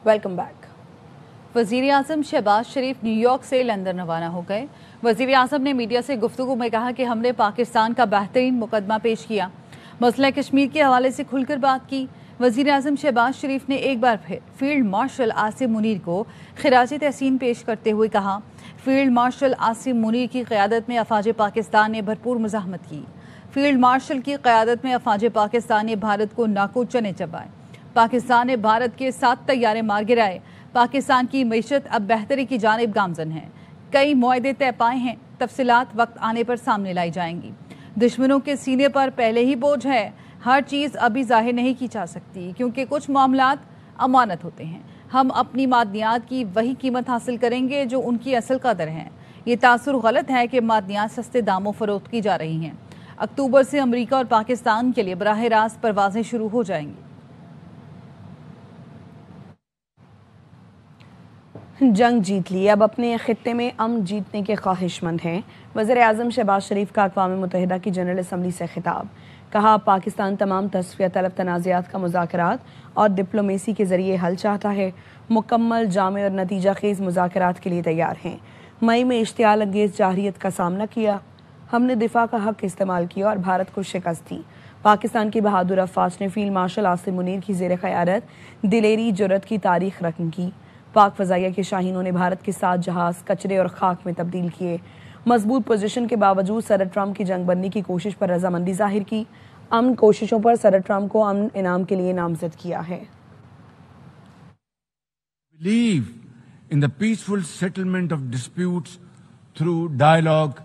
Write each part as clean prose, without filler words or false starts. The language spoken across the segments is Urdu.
Welcome back. وزیر اعظم شہباز شریف نیو یارک سے لندن روانہ ہو گئے۔ وزیر اعظم نے میڈیا سے گفتگو میں کہا کہ ہم نے پاکستان کا بہترین مقدمہ پیش کیا، مسئلہ کشمیر کے حوالے سے کھل کر بات کی۔ وزیر اعظم شہباز شریف نے ایک بار پھر فیلڈ مارشل عاصم منیر کو خراج تحسین پیش کرتے ہوئے کہا، فیلڈ مارشل عاصم منیر کی قیادت میں افواج پاکستان نے بھرپور مزاحمت کی۔ فیلڈ مارشل کی قیادت میں افواج پاکستان نے بھارت کو ناکو چنے چبائے۔ پاکستان نے بھارت کے 7 طیارے مار گرائے۔ پاکستان کی معیشت اب بہتری کی جانب گامزن ہے۔ کئی معاہدے طے پائے ہیں، تفصیلات وقت آنے پر سامنے لائی جائیں گی۔ دشمنوں کے سینے پر پہلے ہی بوجھ ہے، ہر چیز ابھی ظاہر نہیں کی جا سکتی کیونکہ کچھ معاملات امانت ہوتے ہیں۔ ہم اپنی معدنیات کی وہی قیمت حاصل کریں گے جو ان کی اصل قدر ہے۔ یہ تاثر غلط ہے کہ معدنیات سستے داموں فروخت کی جا رہی ہیں۔ اکتوبر سے امریکہ اور پاکستان کے لیے براہ راست پروازیں شروع ہو جائیں گی۔ جنگ جیت لی، اب اپنے خطے میں امن جیتنے کے خواہش مند ہیں۔ وزیر اعظم شہباز شریف کا اقوام متحدہ کی جنرل اسمبلی سے خطاب۔ کہا، پاکستان تمام تصفیہ طلب تنازعات کا مذاکرات اور ڈپلومیسی کے ذریعے حل چاہتا ہے، مکمل، جامع اور نتیجہ خیز مذاکرات کے لیے تیار ہیں۔ مئی میں اشتعال انگیز جارحیت کا سامنا کیا، ہم نے دفاع کا حق استعمال کیا اور بھارت کو شکست دی۔ پاکستان کی بہادر افواج نے فیلڈ مارشل عاصم منیر کی زیر قیادت دلیری جرأت کی تاریخ رقم کی۔ پاک فضائیہ کے شاہینوں نے بھارت کے 7 جہاز کچرے اور خاک میں تبدیل کیے۔ مضبوط پوزیشن کے باوجود صدر ٹرمپ کی جنگ بندی کی کوشش پر رضامندی ظاہر کی۔ امن کوششوں پر صدر ٹرمپ کو امن انعام کے لیے نامزد کیا ہے۔ Believe in the peaceful settlement of disputes through dialogue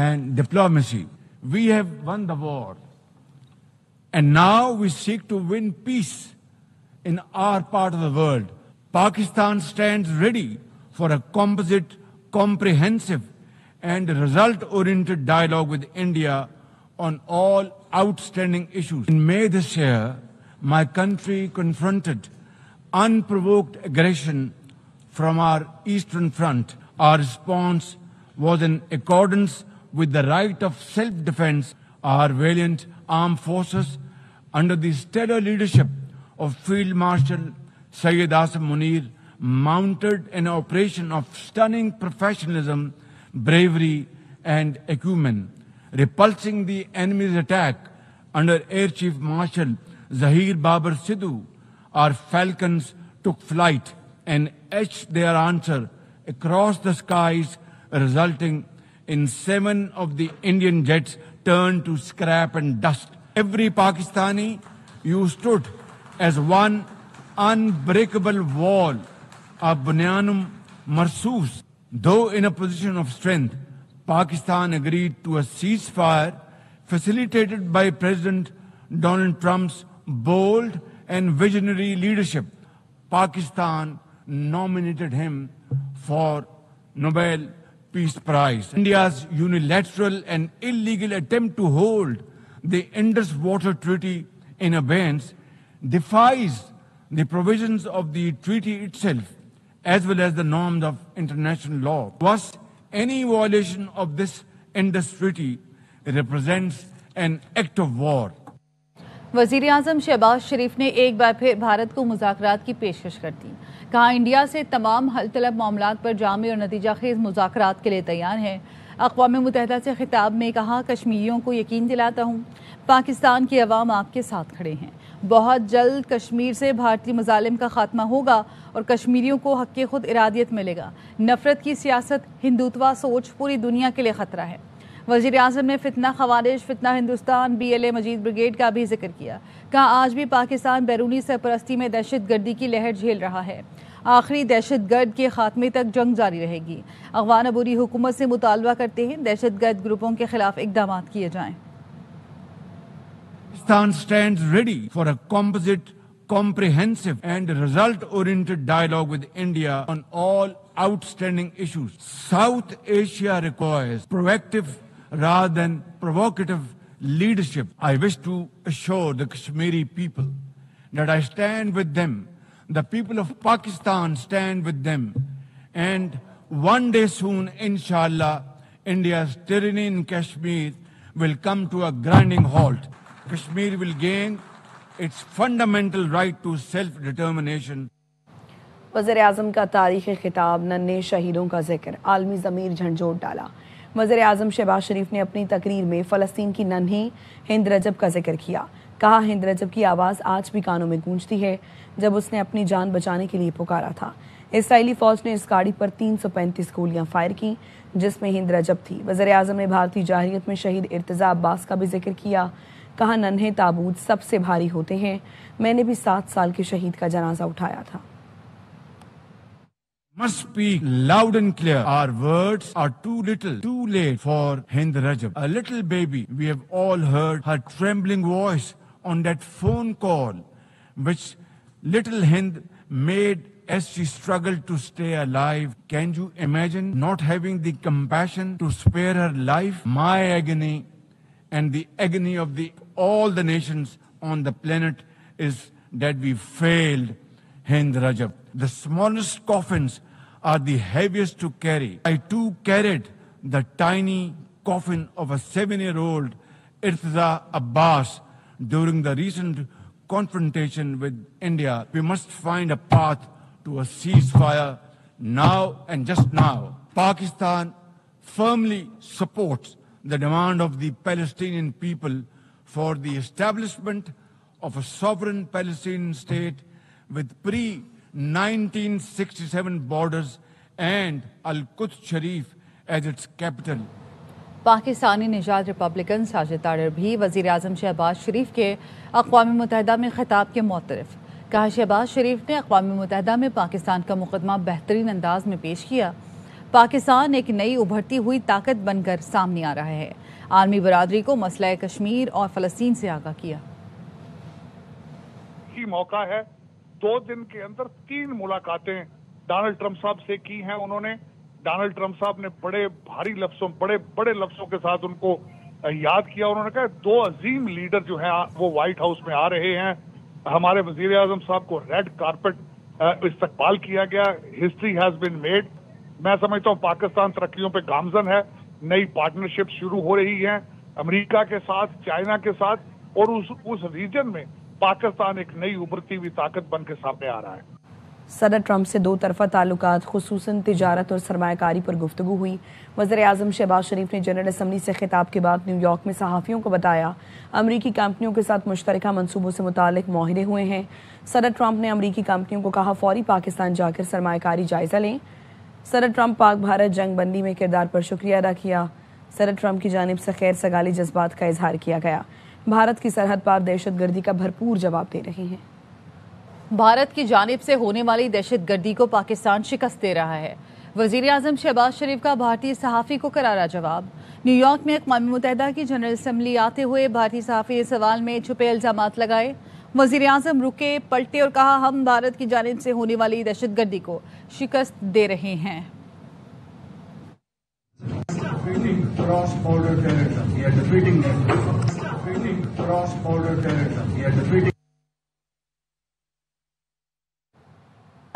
and diplomacy. We have won the war, and now we seek to win peace in our part of the world. Pakistan stands ready for a composite, comprehensive and result-oriented dialogue with India on all outstanding issues. In May this year, my country confronted unprovoked aggression from our eastern front. Our response was in accordance with the right of self-defense. Our valiant armed forces, under the stellar leadership of Field Marshal Syed Asim Munir, mounted an operation of stunning professionalism, bravery and acumen. Repulsing the enemy's attack under Air Chief Marshal Zahir Babar Sidhu, our falcons took flight and etched their answer across the skies, resulting in 7 of the Indian jets turned to scrap and dust. Every Pakistani, you stood as one unbreakable wall, a bunyanum marsoos. Though in a position of strength, Pakistan agreed to a ceasefire facilitated by President Donald Trump's bold and visionary leadership. Pakistan nominated him for Nobel Peace Prize. India's unilateral and illegal attempt to hold the Indus Water Treaty in abeyance defies the provisions of the treaty itself, as well as the norms of international law. Thus, any violation of this Indus Treaty represents an act of war. وزیر اعظم شہباز شریف نے ایک بار پھر بھارت کو مذاکرات کی پیشکش کر دی۔ کہا، انڈیا سے تمام حل طلب معاملات پر جامع اور نتیجہ خیز مذاکرات کے لیے تیار ہے۔ اقوام متحدہ سے خطاب میں کہا، کشمیریوں کو یقین دلاتا ہوں، پاکستان کے عوام آپ کے ساتھ کھڑے ہیں۔ بہت جلد کشمیر سے بھارتی مظالم کا خاتمہ ہوگا اور کشمیریوں کو حق خود ارادیت ملے گا۔ نفرت کی سیاست، ہندوتوا سوچ پوری دنیا کے لیے خطرہ ہے۔ وزیر اعظم نے فتنہ خوارج، فتنہ ہندوستان، BLA مجید بریگیڈ کا بھی ذکر کیا۔ کہا، آج بھی پاکستان بیرونی سرپرستی میں دہشت گردی کی لہر جھیل رہا ہے۔ آخری دہشت گرد کے خاتمے تک جنگ جاری رہے گی۔ افغان عبوری حکومت سے مطالبہ کرتے ہیں دہشت گرد گروپوں کے خلاف اقدامات کیے جائیں۔ Pakistan stands ready for a composite, comprehensive and result-oriented dialogue with India on all outstanding issues. South Asia requires proactive rather than provocative leadership. I wish to assure the Kashmiri people that I stand with them. The people of Pakistan stand with them. And one day soon, inshallah, India's tyranny in Kashmir will come to a grinding halt. Kashmir will gain its fundamental right to self-determination. وزیر اعظم کا تاریخی خطاب ننھے شہیدوں کا ذکر عالمی ضمیر جھنجھوڑ ڈالا۔ وزیر اعظم شہباز شریف نے اپنی تقریر میں فلسطین کی ننھی ہند رجب کا ذکر کیا۔ کہا ہند رجب کی آواز آج بھی کانوں میں گونجتی ہے جب اس نے اپنی جان بچانے کے لیے پکارا تھا۔ اسرائیلی فوج نے اس گاڑی پر 335 گولیاں فائر کی جس میں ہند رجب تھی۔ وزیر اعظم نے بھارتی جارحیت میں شہید ارتضیٰ عباس کا بھی ذکر کیا۔ کہا ننھے تابوت سب سے بھاری ہوتے ہیں، میں نے بھی 7 سال کے شہید کا جنازہ اٹھایا تھا۔ Must speak loud and clear. Our words are too little, too late for Hind Rajab. A little baby, we have all heard her trembling voice on that phone call, which little Hind made as she struggled to stay alive. Can you imagine not having the compassion to spare her life? My agony and the agony of all the nations on the planet is that we failed Hind Rajab. The smallest coffins are the heaviest to carry. I too carried the tiny coffin of a 7-year-old Irtiza Abbas during the recent confrontation with India. We must find a path to a ceasefire now and just now. Pakistan firmly supports the demand of the Palestinian people for the establishment of a sovereign Palestinian state with pre-1967 borders and Al-Quds Sharif as its capital. Pakistani نژاد ریپبلکن ساجد طاہر بھی وزیر اعظم شہباز شریف کے اقوام متحدہ میں خطاب کے معترف۔ کہا شہباز شریف نے اقوام متحدہ میں پاکستان کا مقدمہ بہترین انداز میں پیش کیا۔ پاکستان ایک نئی ابھرتی ہوئی طاقت بن کر سامنے آ رہا ہے۔ عالمی برادری کو مسئلہ کشمیر اور فلسطین سے آگاہ کیا۔ موقع ہے 2 دن کے اندر 3 ملاقاتیں ڈونلڈ ٹرمپ صاحب سے کی ہیں انہوں نے۔ ڈونلڈ ٹرمپ صاحب نے بڑے بھاری لفظوں بڑے لفظوں کے ساتھ ان کو یاد کیا۔ انہوں نے کہا 2 عظیم لیڈر جو ہیں وہ وائٹ ہاؤس میں آ رہے ہیں۔ ہمارے وزیر اعظم صاحب کو ریڈ کارپٹ استقبال کیا گیا۔ History has been made. میں سمجھتا ہوں پاکستان ترقیوں پہ گامزن ہے۔ نئی پارٹنرشپ شروع ہو رہی ہے امریکہ کے ساتھ، چائنا کے ساتھ، اور اس ریجن میں پاکستان ایک نئی ابھرتی ہوئی طاقت بن کے سامنے آ رہا ہے۔ صدر ٹرمپ سے 2 طرفہ تعلقات خصوصاً تجارت اور سرمایہ کاری پر گفتگو ہوئی۔ وزیر اعظم شہباز شریف نے جنرل اسمبلی سے خطاب کے بعد نیو یارک میں صحافیوں کو بتایا امریکی کمپنیوں کے ساتھ مشترکہ منصوبوں سے متعلق معاہدے ہوئے ہیں۔ صدر ٹرمپ نے امریکی کمپنیوں کو کہا فوری پاکستان جا کر سرمایہ کاری جائزہ لیں۔ صدر ٹرمپ پاک بھارت جنگ بندی میں کردار پر شکریہ ادا کیا۔ صدر ٹرمپ کی جانب سے خیر سگالی جذبات کا اظہار کیا گیا۔ بھارت کی سرحد پار دہشت گردی کا بھرپور جواب دے رہے ہیں۔ بھارت کی جانب سے ہونے والی دہشت گردی کو پاکستان شکست دے رہا ہے۔ وزیر اعظم شہباز شریف کا بھارتی صحافی کو کرارا جواب۔ نیو یارک میں اقوام متحدہ کی جنرل اسمبلی آتے ہوئے بھارتی صحافی اس سوال میں چھپے الزامات لگائے۔ وزیر اعظم رکے، پلٹے اور کہا ہم بھارت کی جانب سے ہونے والی دہشت گردی کو شکست دے رہے ہیں۔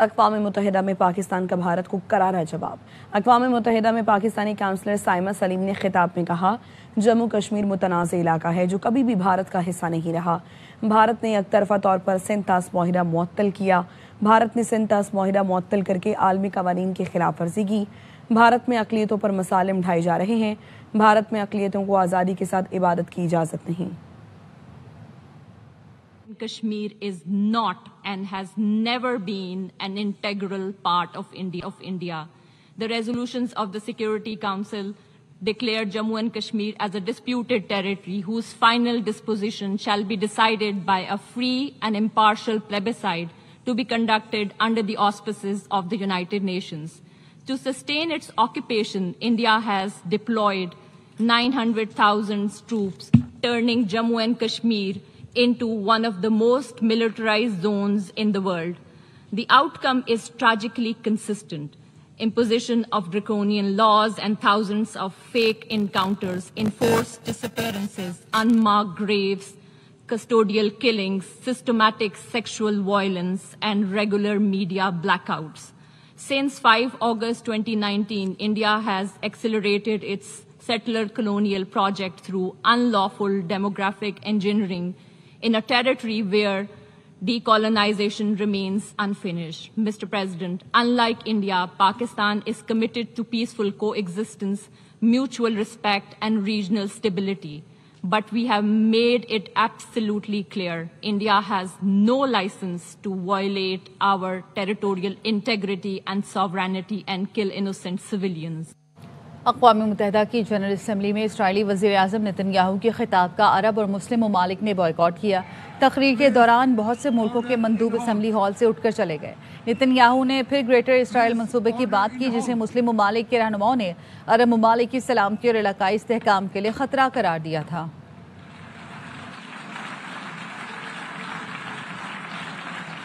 اقوام متحدہ میں پاکستان کا بھارت کو کرارا جواب۔ اقوام متحدہ میں پاکستانی کونسلر سائمہ سلیم نے خطاب میں کہا جموں کشمیر متنازع علاقہ ہے جو کبھی بھی بھارت کا حصہ نہیں رہا۔ بھارت نے یک طرفہ طور پر سندھ طاس معاہدہ معطل کیا۔ بھارت نے سندھ طاس معاہدہ معطل کر کے عالمی قوانین کی خلاف ورزی کی۔ بھارت میں اقلیتوں پر مظالم ڈھائے جا رہے ہیں۔ بھارت میں اقلیتوں کو آزادی کے ساتھ عبادت کی اجازت نہیں۔ Kashmir is not and has never been an integral part of India. The resolutions of the Security Council declared Jammu and Kashmir as a disputed territory whose final disposition shall be decided by a free and impartial plebiscite to be conducted under the auspices of the United Nations. To sustain its occupation, India has deployed 900,000 troops, turning Jammu and Kashmir into one of the most militarized zones in the world. The outcome is tragically consistent. Imposition of draconian laws and thousands of fake encounters, enforced disappearances, unmarked graves, custodial killings, systematic sexual violence, and regular media blackouts. Since 5 August 2019, India has accelerated its settler colonial project through unlawful demographic engineering in a territory where decolonization remains unfinished. Mr. President, unlike India, Pakistan is committed to peaceful coexistence, mutual respect, and regional stability. But we have made it absolutely clear India has no license to violate our territorial integrity and sovereignty and kill innocent civilians. اقوام متحدہ کی جنرل اسمبلی میں اسرائیلی وزیر اعظم نتن یاہو کے خطاب کا عرب اور مسلم ممالک نے بائیکاٹ کیا. تقریر کے دوران بہت سے ملکوں کے مندوب اسمبلی ہال سے اٹھ کر چلے گئے. نتن یاہو نے پھر گریٹر اسرائیل منصوبے کی بات کی جسے مسلم ممالک کے رہنماؤں نے عرب ممالک کی سلامتی اور علاقائی استحکام کے لیے خطرہ قرار دیا تھا.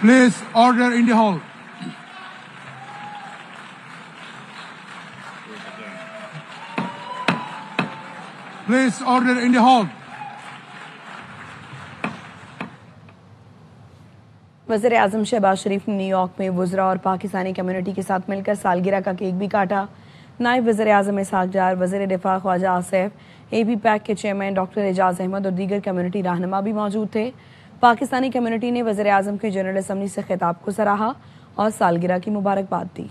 Please order in the hall. Please order in the hall. وزیر اعظم شہباز شریف نے نیو یارک میں وزراء اور پاکستانی کمیونٹی کے ساتھ مل کر سالگرہ کا کیک بھی کاٹا. نائب وزیر اعظم اسحاق ڈار، وزیر دفاع خواجہ آصف، اے پی پیک کے چیئرمین ڈاکٹر اعجاز احمد اور دیگر کمیونٹی رہنما بھی موجود تھے. پاکستانی کمیونٹی نے وزیر اعظم کے جنرل اسمبلی سے خطاب کو سراہا اور سالگرہ کی مبارکباد دی.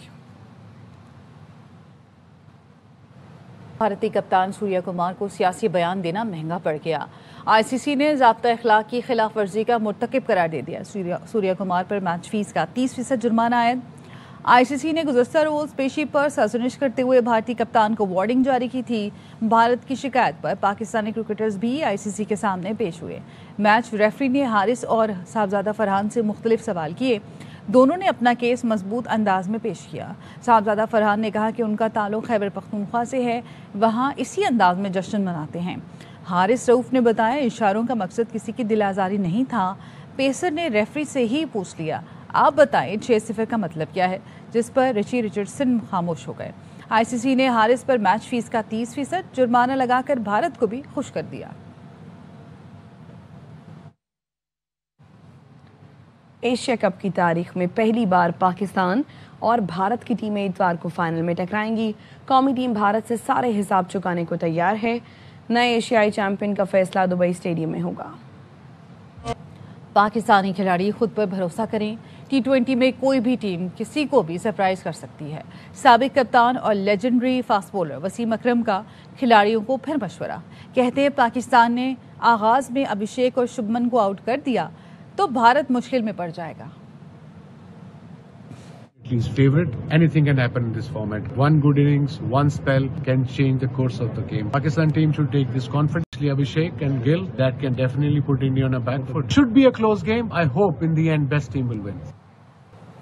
بھارتی کپتان سوریا کمار کو سیاسی بیان دینا مہنگا پڑ گیا. آئی سی سی نے ضابطہ اخلاق کی خلاف ورزی کا مرتکب قرار دے دیا. سوریا کمار پر میچ فیس کا 30% جرمانہ عائد. آئی سی سی نے گزشتہ روز پیشی پر سرزنش کرتے ہوئے بھارتی کپتان کو وارننگ جاری کی تھی. بھارت کی شکایت پر پاکستانی کرکٹرز بھی آئی سی سی کے سامنے پیش ہوئے. میچ ریفری نے حارث اور صاحبزادہ فرحان سے مختلف سوال کیے. دونوں نے اپنا کیس مضبوط انداز میں پیش کیا. صاحبزادہ فرحان نے کہا کہ ان کا تعلق خیبر پختونخوا سے ہے، وہاں اسی انداز میں جشن مناتے ہیں. حارث رؤف نے بتایا اشاروں کا مقصد کسی کی دل آزاری نہیں تھا. پیسر نے ریفری سے ہی پوچھ لیا آپ بتائیں 6-0 کا مطلب کیا ہے، جس پر رچی رچرڈسن خاموش ہو گئے. آئی سی سی نے حارث پر میچ فیس کا 30% جرمانہ لگا کر بھارت کو بھی خوش کر دیا. ایشیا کپ کی تاریخ میں پہلی بار پاکستان اور بھارت کی ٹیمیں اتوار کو فائنل میں ٹکرائیں گی. قومی ٹیم بھارت سے سارے حساب چکانے کو تیار ہے. نئے ایشیائی چیمپئن کا فیصلہ دبئی اسٹیڈیم میں ہوگا. پاکستانی کھلاڑی خود پر بھروسہ کریں. T20 میں کوئی بھی ٹیم کسی کو بھی سرپرائز کر سکتی ہے. سابق کپتان اور لیجنڈری فاسٹ بولر وسیم اکرم کا کھلاڑیوں کو پھر مشورہ. کہتے ہیں پاکستان نے آغاز میں ابھیشیک اور شبمن کو آؤٹ کر دیا تو بھارت مشکل میں پڑ جائے گا. His favorite. Anything can happen in this format. One good innings, one spell can change the course of the game. Pakistan team should take this confidently. Abhishek and Gill, that can definitely put India on a back foot. Should be a close game. I hope in the end best team will win.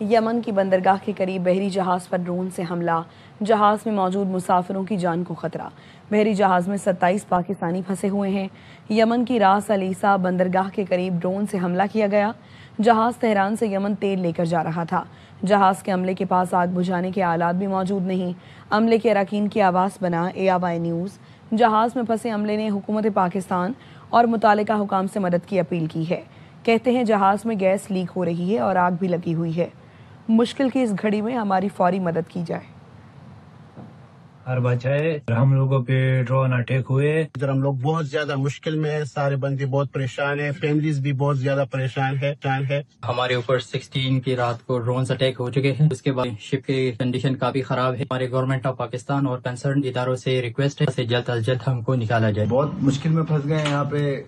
یمن کی بندرگاہ کے قریب بحری جہاز پر ڈرون سے حملہ. جہاز میں موجود مسافروں کی جان کو خطرہ. بحری جہاز میں 27 پاکستانی پھنسے ہوئے ہیں. یمن کی راس علیسا بندرگاہ کے قریب ڈرون سے حملہ کیا گیا. جہاز تہران سے یمن تیل لے کر جا رہا تھا. جہاز کے عملے کے پاس آگ بجھانے کے آلات بھی موجود نہیں. عملے کے اراکین کی آواز بنا ARY نیوز. جہاز میں پھنسے عملے نے حکومت پاکستان اور متعلقہ حکام سے مدد کی اپیل کی ہے. کہتے ہیں جہاز میں گیس لیک ہو رہی ہے اور آگ بھی لگی ہوئی ہے. مشکل کی اس گھڑی میں ہماری فوری مدد کی جائے. ہر بچائے ہم لوگوں پہ ڈرون اٹیک ہوئے. ادھر ہم لوگ بہت زیادہ مشکل میں ہیں. سارے بندے بہت پریشان ہیں. فیملیز بھی بہت زیادہ پریشان ہے. ہمارے اوپر 16 کی رات کو ڈرونز اٹیک ہو چکے ہیں. اس کے بعد شپ کی کنڈیشن کافی خراب ہے. ہمارے گورنمنٹ آف پاکستان اور کنسرن اداروں سے ریکویسٹ ہے جلد از جلد ہم کو نکالا جائے. بہت مشکل میں پھنس گئے ہیں. یہاں پہ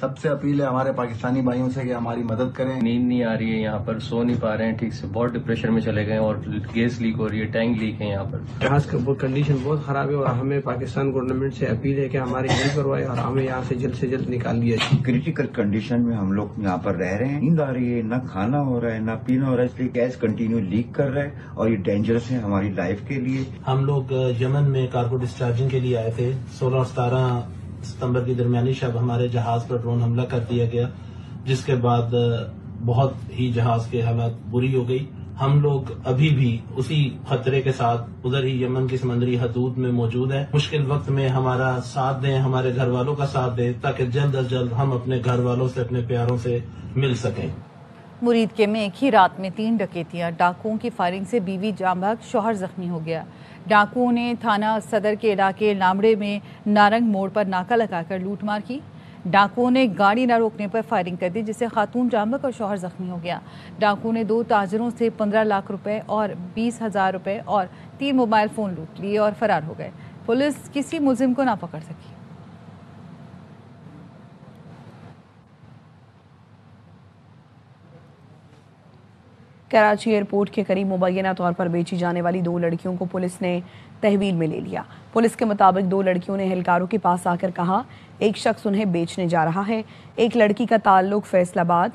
سب سے اپیل ہے ہمارے پاکستانی بھائیوں سے کہ ہماری مدد کریں. نیند نہیں آ رہی ہے، یہاں پر سو نہیں پا رہے ہیں ٹھیک سے. بہت ڈپریشن میں چلے گئے اور گیس لیک ہو رہی ہے، ٹینک لیک ہے. یہاں پر جہاز کا کنڈیشن بہت خراب ہے اور ہمیں پاکستان گورنمنٹ سے اپیل ہے کہ ہماری ہیلپ کروائے اور ہمیں یہاں سے جلد نکال دیا جائے. کریٹیکل کنڈیشن میں ہم لوگ یہاں پر رہ رہے ہیں. نیند آ رہی ہے، نہ کھانا ہو رہا ہے نہ پینا ہو رہا ہے. اس لیے گیس کنٹینیو لیک کر رہا ہے اور یہ ڈینجرس ہے ہماری لائف کے لیے. ہم لوگ یمن میں کارگو ڈسچارجنگ کے لیے آئے تھے. 16 اور 17 ستمبر کی درمیانی شب ہمارے جہاز پر ڈرون حملہ کر دیا گیا، جس کے بعد بہت ہی جہاز کے حالات بری ہو گئی. ہم لوگ ابھی بھی اسی خطرے کے ساتھ ادھر ہی یمن کی سمندری حدود میں موجود ہیں. مشکل وقت میں ہمارا ساتھ دیں، ہمارے گھر والوں کا ساتھ دیں تاکہ جلد از جلد ہم اپنے گھر والوں سے، اپنے پیاروں سے مل سکیں. مرید میں ایک ہی رات میں 3 ڈکیتیاں. ڈاکوؤں کی فائرنگ سے بیوی جاں بحق، شوہر زخمی ہو گیا. ڈاکوؤں نے تھانہ صدر کے علاقے لامڑے میں نارنگ موڑ پر ناکہ لگا کر لوٹ مار کی. ڈاکوؤں نے گاڑی نہ روکنے پر فائرنگ کر دی جس سے خاتون جاں بحق اور شوہر زخمی ہو گیا۔ ڈاکوؤں نے 2 تاجروں سے 15 لاکھ روپے اور 20,000 روپے اور 3 موبائل فون لوٹ لیے اور فرار ہو گئے۔ پولیس کسی ملزم کو نہ پکڑ سکی۔ کراچی ایئرپورٹ کے قریب مبینہ طور پر بیچی جانے والی 2 لڑکیوں کو پولیس نے تحویل میں لے لیا۔ پولیس کے مطابق 2 لڑکیوں نے اہلکاروں کے پاس آ کر کہا ایک شخص انہیں بیچنے جا رہا ہے۔ ایک لڑکی کا تعلق فیصل آباد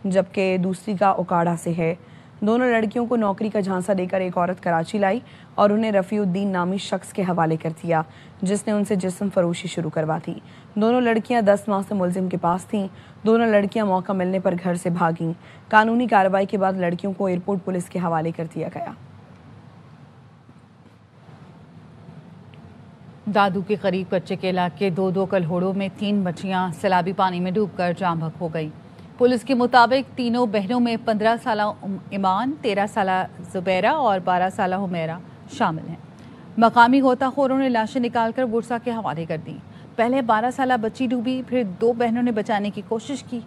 جبکہ دوسری کا اوکاڑا سے ہے۔ دونوں لڑکیوں کو نوکری کا جھانسا دے کر ایک عورت کراچی لائی اور انہیں رفیع الدین نامی شخص کے حوالے کر دیا جس نے ان سے جسم فروشی شروع کروا دی۔ دونوں لڑکیاں 10 ماہ سے ملزم کے پاس تھیں۔ دونوں لڑکیاں موقع ملنے پر گھر سے بھاگیں۔ قانونی کارروائی کے بعد لڑکیوں کو ایئرپورٹ پولیس کے حوالے کر دیا گیا۔ دادو کے قریب کچے کے علاقے 2 کلہوڑوں میں 3 بچیاں سیلابی پانی میں ڈوب کر جاں بحق ہو گئی۔ پولیس کے مطابق تینوں بہنوں میں 15 سالہ ایمان، 13 سالہ زبیرہ اور 12 سالہ حمیرہ شامل ہیں۔ مقامی غوطہ خوروں نے لاشیں نکال کر ورثاء کے حوالے کر دیں۔ پہلے 12 سالہ بچی ڈوبی، پھر 2 بہنوں نے بچانے کی کوشش کی،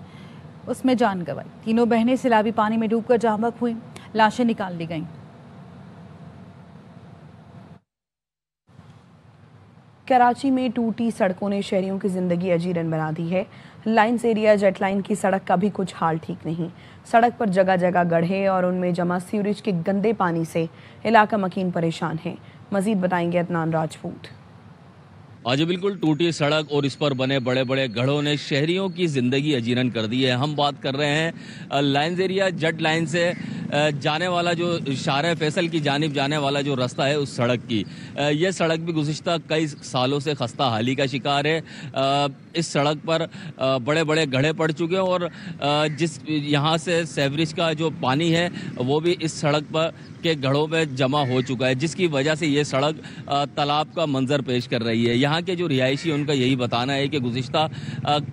اس میں جان گنوائی۔ تینوں بہنیں سیلابی پانی میں ڈوب کر جاں بحق ہوئیں، لاشیں نکال لی گئیں۔ کراچی میں ٹوٹی سڑکوں نے شہریوں کی زندگی اجیرن بنا دی ہے۔ لائنز ایریا جیٹ لائن کی سڑک کا بھی کچھ حال ٹھیک نہیں۔ سڑک پر جگہ جگہ گڑھے اور ان میں جمع سیوریج کے گندے پانی سے علاقہ مکین پریشان ہے۔ مزید بتائیں گے عدنان راجپوت۔ آج بالکل ٹوٹی سڑک اور اس پر بنے بڑے بڑے گڑھوں نے شہریوں کی زندگی اجیرن کر دی ہے۔ ہم بات کر رہے ہیں لائنز ایریا جیٹ لائن سے جانے والا جو شارع فیصل کی جانب جانے والا جو راستہ ہے اس سڑک کی۔ یہ سڑک بھی گزشتہ کئی سالوں سے خستہ حالی کا شکار ہے۔ اس سڑک پر بڑے بڑے گڑھے پڑ چکے ہیں اور جس یہاں سے سیوریج کا جو پانی ہے وہ بھی اس سڑک پر کے گڑھوں میں جمع ہو چکا ہے، جس کی وجہ سے یہ سڑک تالاب کا منظر پیش کر رہی ہے۔ یہاں کے جو رہائشی ان کا یہی بتانا ہے کہ گزشتہ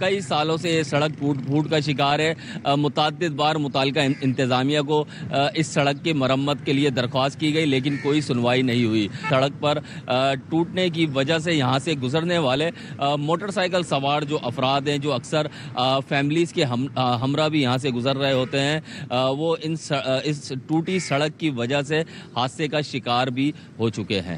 کئی سالوں سے یہ سڑک ٹوٹ پھوٹ کا شکار ہے۔ متعدد بار متعلقہ انتظامیہ کو اس سڑک کی مرمت کے لیے درخواست کی گئی لیکن کوئی سنوائی نہیں ہوئی۔ سڑک پر ٹوٹنے کی وجہ سے یہاں سے گزرنے والے موٹر سائیکل سوار جو افراد ہیں، جو اکثر فیملیز کے ہمراہ بھی یہاں سے گزر رہے ہوتے ہیں، وہ اس ٹوٹی سڑک کی وجہ سے حادثے کا شکار بھی ہو چکے ہیں۔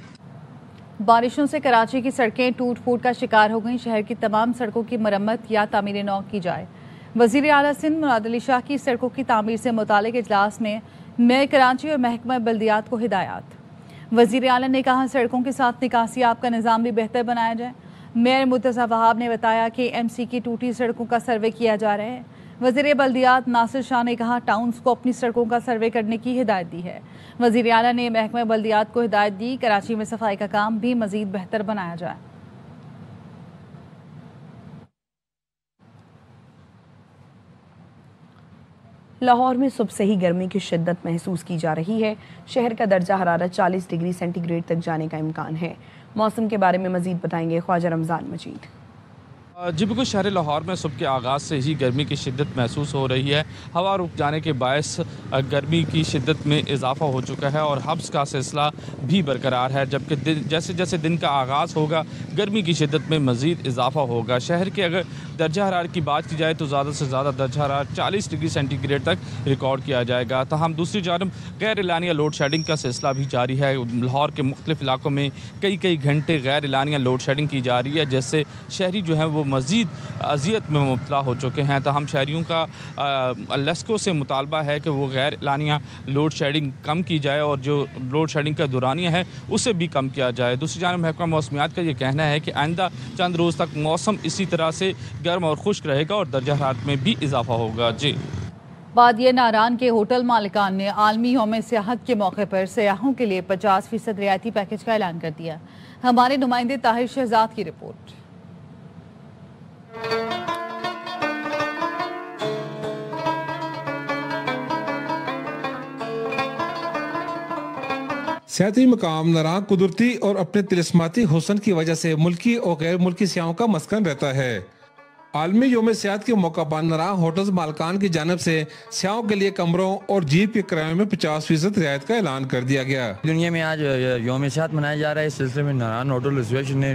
بارشوں سے کراچی کی سڑکیں ٹوٹ پھوٹ کا شکار ہو گئیں۔ شہر کی تمام سڑکوں کی مرمت یا تعمیر نو کی جائے۔ وزیر اعلیٰ سندھ مراد علی شاہ کی سڑکوں کی تعمیر سے متعلق اجلاس میں میئر کراچی اور محکمہ بلدیات کو ہدایات۔ وزیر اعلیٰ نے کہا سڑکوں کے ساتھ نکاسی آب کا نظام بھی بہتر بنایا جائے۔ میئر مرتضیٰ وہاب نے بتایا کہ ایم سی کی ٹوٹی سڑکوں کا سروے کیا جا رہا ہے۔ وزیر بلدیات ناصر شاہ نے کہا ٹاؤنز کو اپنی سڑکوں کا سروے کرنے کی ہدایت دی ہے۔ وزیر اعلیٰ نے محکمہ بلدیات کو ہدایت دی کراچی میں صفائی کا کام بھی مزید بہتر بنایا جائے۔ لاہور میں صبح سے ہی گرمی کی شدت محسوس کی جا رہی ہے۔ شہر کا درجہ حرارت 40 ڈگری سینٹی گریڈ تک جانے کا امکان ہے۔ موسم کے بارے میں مزید بتائیں گے خواجہ رمضان مجید۔ جی بالکل، شہر لاہور میں صبح کے آغاز سے ہی گرمی کی شدت محسوس ہو رہی ہے۔ ہوا رک جانے کے باعث گرمی کی شدت میں اضافہ ہو چکا ہے اور حبس کا سلسلہ بھی برقرار ہے، جبکہ جیسے جیسے دن کا آغاز ہوگا گرمی کی شدت میں مزید اضافہ ہوگا۔ شہر کے اگر درجہ حرارت کی بات کی جائے تو زیادہ سے زیادہ درجہ حرارت 40 ڈگری سینٹی گریڈ تک ریکارڈ کیا جائے گا۔ تاہم دوسری جانب غیر اعلانیہ لوڈ شیڈنگ کا سلسلہ بھی جاری ہے۔ لاہور کے مختلف علاقوں میں کئی گھنٹے غیر اعلانیہ لوڈ شیڈنگ کی جا رہی ہے، جس سے شہری جو ہیں وہ مزید اذیت میں مبتلا ہو چکے ہیں۔ تاہم شہریوں کا لیسکو سے مطالبہ ہے کہ وہ غیر اعلانیہ لوڈ شیڈنگ کم کی جائے اور جو لوڈ شیڈنگ کا دورانیہ ہے اسے بھی کم کیا جائے۔ دوسری جانب محکمہ موسمیات کا یہ کہنا ہے کہ آئندہ چند روز تک موسم اسی طرح سے گرم اور خشک رہے گا اور درجہ حرارت میں بھی اضافہ ہوگا۔ جی بادیہ ناران کے ہوٹل مالکان نے عالمی یوم سیاحت کے موقع پر سیاحوں کے لیے 50% رعایتی پیکج کا اعلان کر دیا۔ ہمارے نمائندے طاہر شہزاد کی رپورٹ۔ سیاحتی مقام ناران قدرتی اور اپنے طلسماتی حسن کی وجہ سے ملکی اور غیر ملکی سیاحوں کا مسکن رہتا ہے۔ عالمی یوم سیاحت کے موقع پر ناران ہوٹلز مالکان کی جانب سے سیاحوں کے لیے کمروں اور جیپ کے کرایوں میں 50% رعایت کا اعلان کر دیا گیا۔ دنیا میں آج یوم سیاحت منایا جا رہا ہے، اس سلسلے میں ناران ہوٹل ایسوسی ایشن نے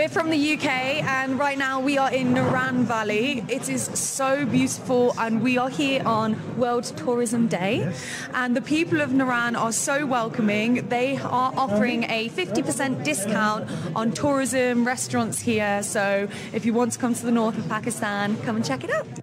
We're from the UK and right now we are in Naran Valley. It is so beautiful and we are here on World Tourism Day and the people of Naran are so welcoming. They are offering a 50% discount on tourism, restaurants here. So if you want to come to the north of Pakistan, come and check it out.